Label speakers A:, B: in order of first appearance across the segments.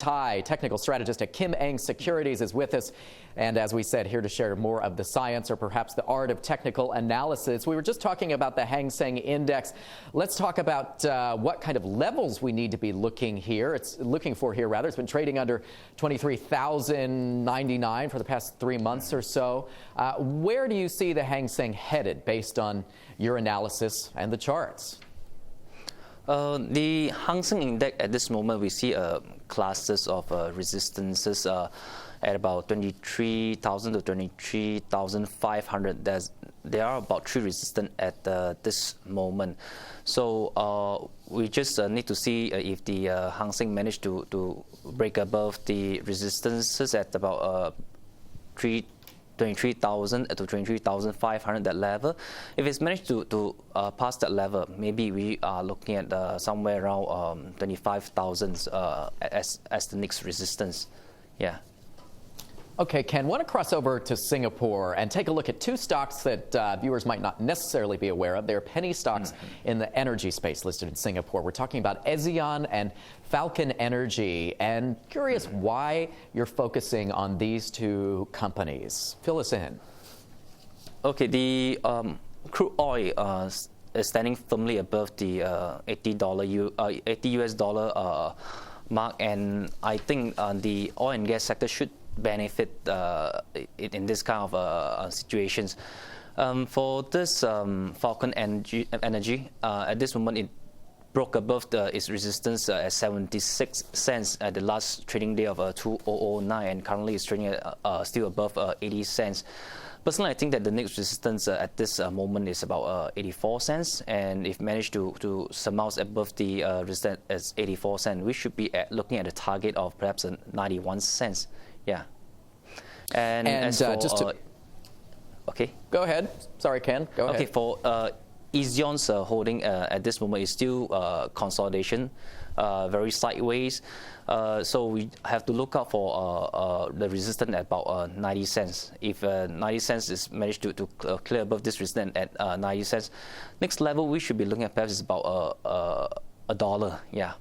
A: Pte, technical strategist at Kim Eng Securities, is with us. And as we said, here to share more of the science or perhaps the art of technical analysis. We were just talking about the Hang Seng Index. Let's talk about what kind of levels we need to be looking for here. It's been trading under 23,099 for the past 3 months or so. Where do you see the Hang Seng headed based on your analysis and the charts?
B: The Hang Seng Index at this moment, we see classes of resistances at about 23,000 to 23,500. There are about 3 resistance at this moment. So we just need to see if the Hang Seng managed to break above the resistances at about 23,000 to 23,500, that level. If it's managed to pass that level, maybe we are looking at somewhere around 25,000 as the next resistance. Yeah.
A: Okay, Ken, I want to cross over to Singapore and take a look at 2 stocks that viewers might not necessarily be aware of. They're penny stocks in the energy space listed in Singapore. We're talking about Ezion and Falcon Energy, and curious why you're focusing on these 2 companies. Fill us in.
B: Okay, the crude oil is standing firmly above the $80 US dollar mark, and I think the oil and gas sector should benefit in this kind of situations. For this Falcon Energy, at this moment it broke above its resistance at 76 cents at the last trading day of 2009, and currently it's trading at still above 80 cents. Personally, I think that the next resistance at this moment is about 84 cents, and if managed to surmount above the resistance as 84 cents, we should be looking at a target of perhaps 91 cents. Yeah. And as for, okay.
A: Go ahead. Sorry, Ken. Go ahead.
B: Okay, for Ezion's holding at this moment is still consolidation, very sideways. So we have to look out for the resistance at about 90 cents. If 90 cents is managed to clear above this resistance at 90 cents, next level we should be looking at perhaps is about $1. Yeah.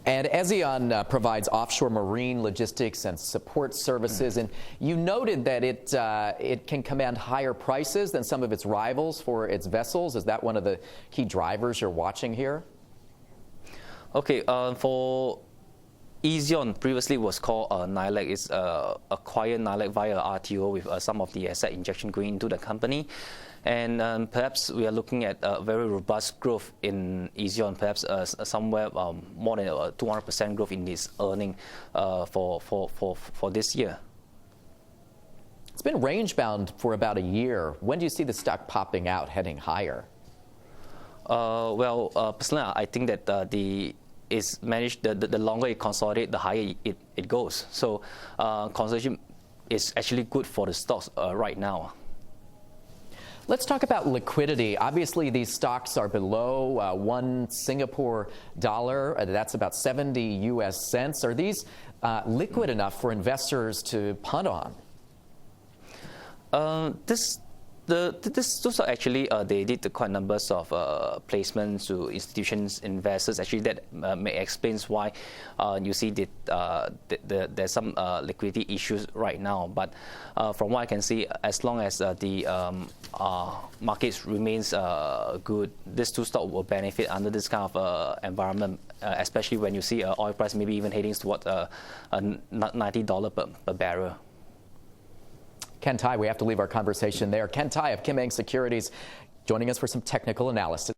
A: And Ezion provides offshore marine logistics and support services, and you noted that it can command higher prices than some of its rivals for its vessels. Is that one of the key drivers you're watching here?
B: Okay, for Ezion, previously was called NILEC. It's acquired NILEC via RTO with some of the asset injection going into the company. And perhaps we are looking at very robust growth in Ezion, perhaps somewhere more than 200% growth in its earning for this year.
A: It's been range-bound for about a year. When do you see the stock popping out, heading higher?
B: Personally, I think that the longer it consolidates, the higher it goes. So consolidation is actually good for the stocks right now.
A: Let's talk about liquidity. Obviously, these stocks are below 1 Singapore dollar. That's about 70 US cents. Are these liquid enough for investors to punt on? Those are actually, they did quite numbers of placements to institutions, investors. Actually, that may explain why you see that there's some liquidity issues right now. But from what I can see, as long as the markets remains good, these 2 stocks will benefit under this kind of environment, especially when you see oil price maybe even heading toward $90 per barrel. Ken Pte, we have to leave our conversation there. Ken Pte of Kim Eng Securities joining us for some technical analysis.